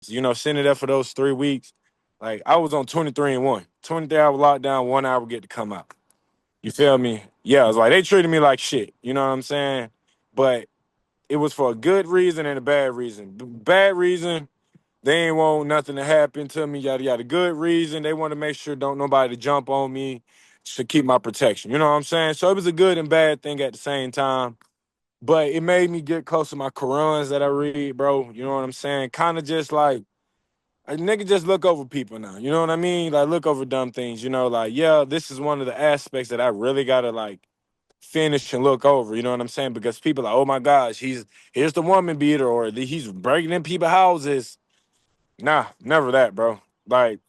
Sitting there for those 3 weeks, like I was on 23-1. 23-hour lockdown, 1 hour get to come out. You feel me? Yeah, it's like they treated me like shit. You know what I'm saying? But it was for a good reason and a bad reason. Bad reason, they ain't want nothing to happen to me, yada yada. Good reason, they want to make sure don't nobody jump on me to keep my protection. You know what I'm saying? So it was a good and bad thing at the same time. But it made me get close to my Qurans that I read, bro. You know what I'm saying? Kind of just like a nigga just look over people now. You know what I mean? Like look over dumb things. Like yeah, this is one of the aspects that I really gotta like finish and look over. You know what I'm saying? Because people are like, oh my gosh, here's the woman beater, or he's breaking in people's houses. Nah, never that, bro. Like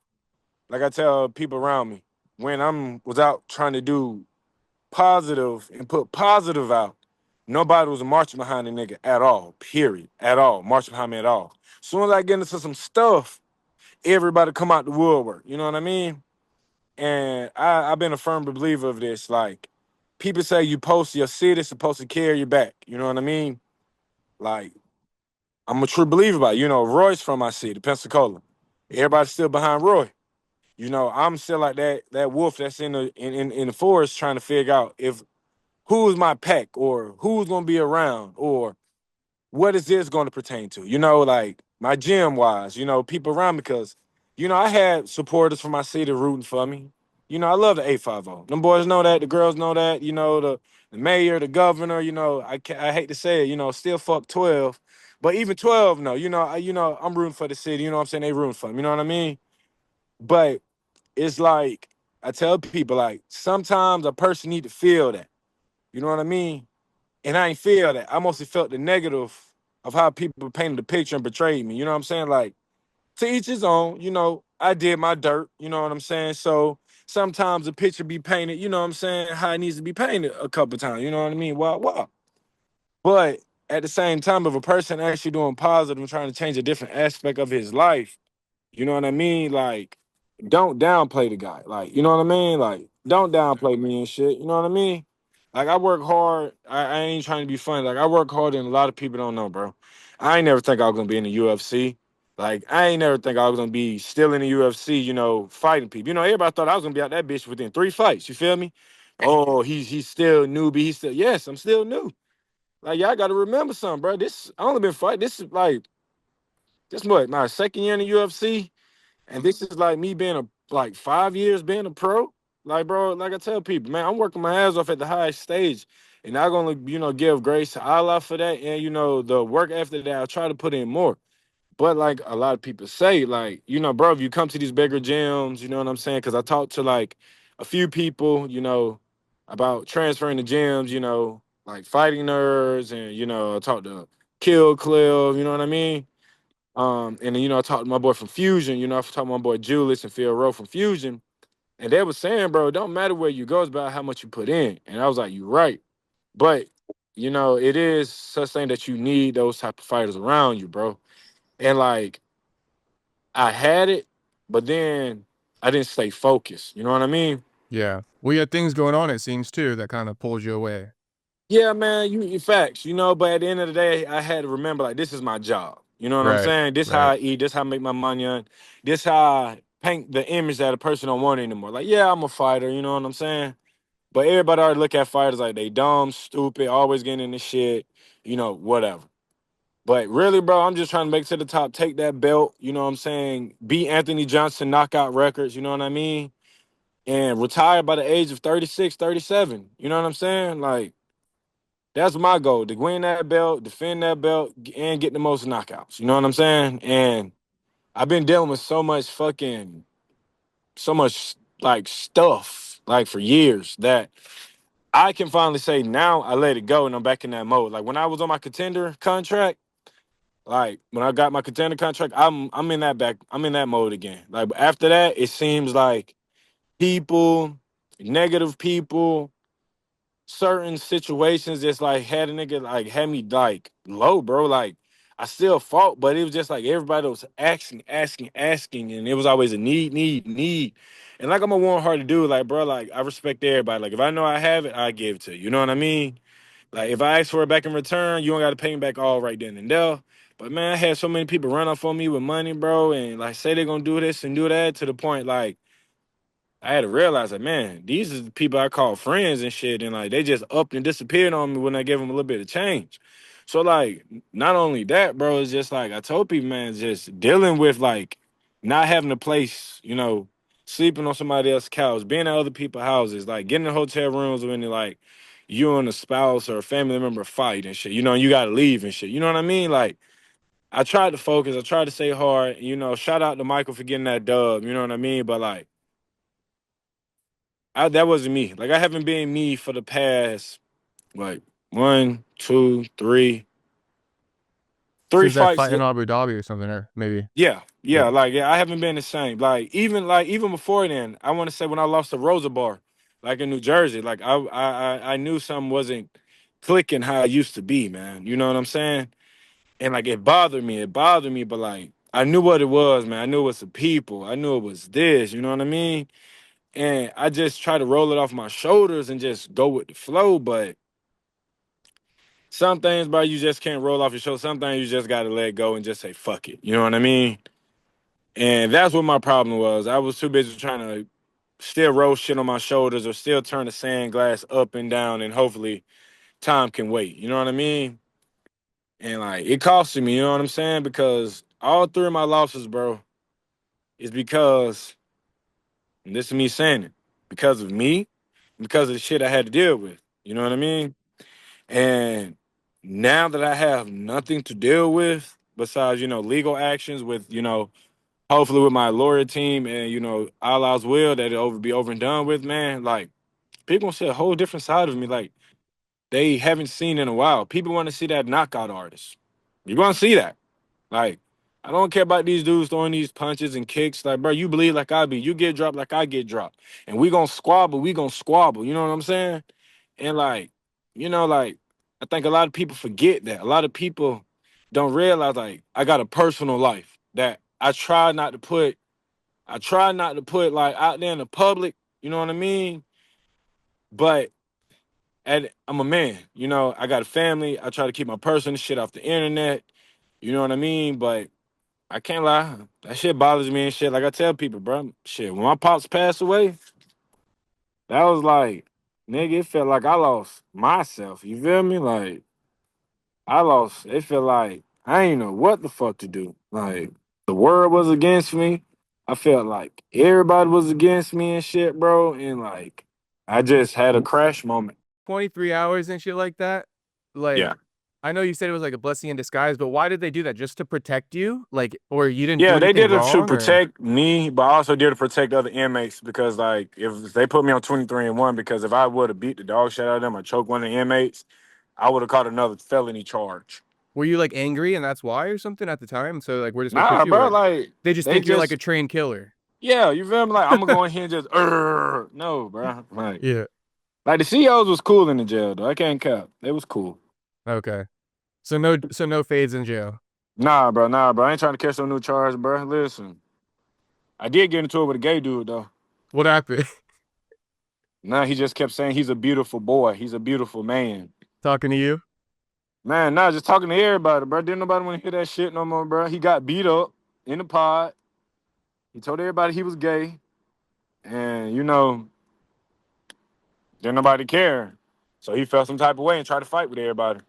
I tell people around me, when was out trying to do positive and put positive out, nobody was marching behind the nigga at all. Period. At all. Marching behind me at all. As soon as I get into some stuff, everybody come out the woodwork. You know what I mean? And I've been a firm believer of this. Like, people say you post your city supposed to carry your back. You know what I mean? Like, I'm a true believer about it. Roy's from my city, Pensacola. Everybody's still behind Roy. I'm still like that wolf that's in the forest trying to figure out if who's my pack or who's gonna be around or what is this going to pertain to? Like my gym wise, people around me because, I had supporters from my city rooting for me. I love the 850. Them boys know that, the girls know that, the mayor, the governor, I hate to say it, still fuck 12. But even 12, no, I'm rooting for the city, you know what I'm saying? They rooting for me, you know what I mean? But it's like I tell people like sometimes a person need to feel that. You know what I mean? And I ain't feel that. I mostly felt the negative of how people painted the picture and betrayed me. You know what I'm saying? Like, to each his own, I did my dirt, you know what I'm saying? So sometimes the picture be painted, you know what I'm saying, how it needs to be painted a couple times, you know what I mean? Wow. But at the same time, if a person actually doing positive and trying to change a different aspect of his life, you know what I mean? Like, don't downplay the guy. Like, you know what I mean? Like, don't downplay me and shit. You know what I mean? Like, I work hard. I ain't trying to be funny. Like, I work hard and a lot of people don't know, bro. I ain't never think I was gonna be in the UFC. Like, I ain't never think I was gonna be still in the UFC, fighting people. Everybody thought I was gonna be out that bitch within 3 fights. You feel me? Oh, he's still newbie. Yes, I'm still new. Like, y'all gotta remember something, bro. I only been fighting. This what, my second year in the UFC? And this is like me being like 5 years being a pro. Like, bro, like I tell people, man, I'm working my ass off at the highest stage. And I'm gonna, give grace to Allah for that. And the work after that, I'll try to put in more. But like a lot of people say, like, bro, if you come to these bigger gyms, you know what I'm saying? Because I talked to like a few people, about transferring to gyms, like fighting nerds, and I talked to Kill Cliff, you know what I mean? And then, I talked to my boy from Fusion, I talked to my boy Julius and Phil Rowe from Fusion. And they were saying, bro, it don't matter where you go, it's about how much you put in. And I was like, you're right. But, it is such thing that you need those type of fighters around you, bro. And like, I had it, but then I didn't stay focused. You know what I mean? Yeah. We had things going on, it seems, too, that kind of pulled you away. Yeah, man, you facts, but at the end of the day, I had to remember like this is my job. You know what I'm Right. saying? This how Right. I eat, this how I make my money on. This how I paint the image that a person don't want anymore. Like, yeah, I'm a fighter, you know what I'm saying? But everybody already look at fighters like they dumb, stupid, always getting into shit, whatever. But really, bro, I'm just trying to make it to the top, take that belt, you know what I'm saying? Beat Anthony Johnson, knockout records, you know what I mean? And retire by the age of 36, 37. You know what I'm saying? Like, that's my goal, to win that belt, defend that belt, and get the most knockouts. You know what I'm saying? And I've been dealing with so much like stuff, like for years that I can finally say now I let it go and I'm back in that mode. Like when I was on my contender contract, like when I got my contender contract, I'm in that mode again. Like after that, it seems like people, negative people, certain situations just like had a nigga like had me like low, bro. Like I still fought, but it was just like everybody was asking, and it was always a need. And like I'm a warm hearted dude, like bro, like I respect everybody. Like if I know I have it, I give it to you. You know what I mean? Like if I ask for it back in return, you don't got to pay me back all right then and there. But man, I had so many people run off on me with money, bro, and like say they're gonna do this and do that to the point like I had to realize like, man, these are the people I call friends and shit, and like they just upped and disappeared on me when I gave them a little bit of change. So like, not only that, bro, it's just like I told people, man, just dealing with like not having a place, sleeping on somebody else's couch, being at other people's houses, like getting in hotel rooms when like you and a spouse or a family member fight and shit, and you gotta leave and shit. You know what I mean? Like I tried to focus, I tried to stay hard, shout out to Michael for getting that dub, you know what I mean? But like that wasn't me. Like I haven't been me for the past like one, two, three Since that fights. fight in Abu Dhabi or something, or maybe. Yeah, Yeah. yeah, I haven't been the same. Like even before then, I want to say when I lost to Rosa Bar, like in New Jersey, like I knew something wasn't clicking how it used to be, man. You know what I'm saying? And like it bothered me, but like I knew what it was, man. I knew it was the people. I knew it was this. You know what I mean? And I just try to roll it off my shoulders and just go with the flow. But some things, bro, you just can't roll off your shoulder. Some things you just gotta let go and just say fuck it. You know what I mean? And that's what my problem was. I was too busy trying to still roll shit on my shoulders or still turn the sand glass up and down and hopefully time can wait. You know what I mean? And like it costed me, you know what I'm saying? Because all three of my losses, bro, is because, and this is me saying it, because of me, because of the shit I had to deal with. You know what I mean? And now that I have nothing to deal with besides, legal actions with, hopefully with my lawyer team and, Allah's will that it'll be over and done with, man, like people gonna see a whole different side of me like they haven't seen in a while. People want to see that knockout artist. You're gonna see that. Like, I don't care about these dudes throwing these punches and kicks. Like, bro, you bleed like I bleed. You get dropped like I get dropped. And we gonna squabble, we gonna squabble. You know what I'm saying? And like, like I think a lot of people forget that. A lot of people don't realize like I got a personal life that I try not to put like out there in the public, you know what I mean? But I'm a man, I got a family. I try to keep my personal shit off the internet. You know what I mean? But I can't lie. That shit bothers me and shit. Like I tell people, bro, shit, when my pops passed away, that was like, nigga, it felt like I lost myself. You feel me? Like, it felt like I ain't know what the fuck to do. Like, the world was against me. I felt like everybody was against me and shit, bro. And like, I just had a crash moment. 23 hours and shit like that. Like, Yeah. I know you said it was like a blessing in disguise, but why did they do that? Just to protect you? Like, or you didn't do Yeah, they anything did it to wrong, or protect me, but I also did it to protect other inmates because, like, if they put me on 23-1, because if I would have beat the dog shit out of them or choked one of the inmates, I would have caught another felony charge. were you like angry and that's why or something at the time? So like we're just gonna put Nah, you, bro, or like, they just they think you're like just, a trained killer. yeah, you feel me? Like, I'm gonna go in here and just, no, bro. Yeah. Like, the CEOs was cool in the jail, though. I can't cap. They was cool. Okay. So no fades in jail. Nah, bro. I ain't trying to catch no new charge, bro. Listen, I did get into it with a gay dude, though. What happened? Nah, he just kept saying he's a beautiful boy. He's a beautiful man. Talking to you? Man, nah, just talking to everybody, bro. Didn't nobody want to hear that shit no more, bro. He got beat up in the pod. He told everybody he was gay. And, didn't nobody care. So he felt some type of way and tried to fight with everybody.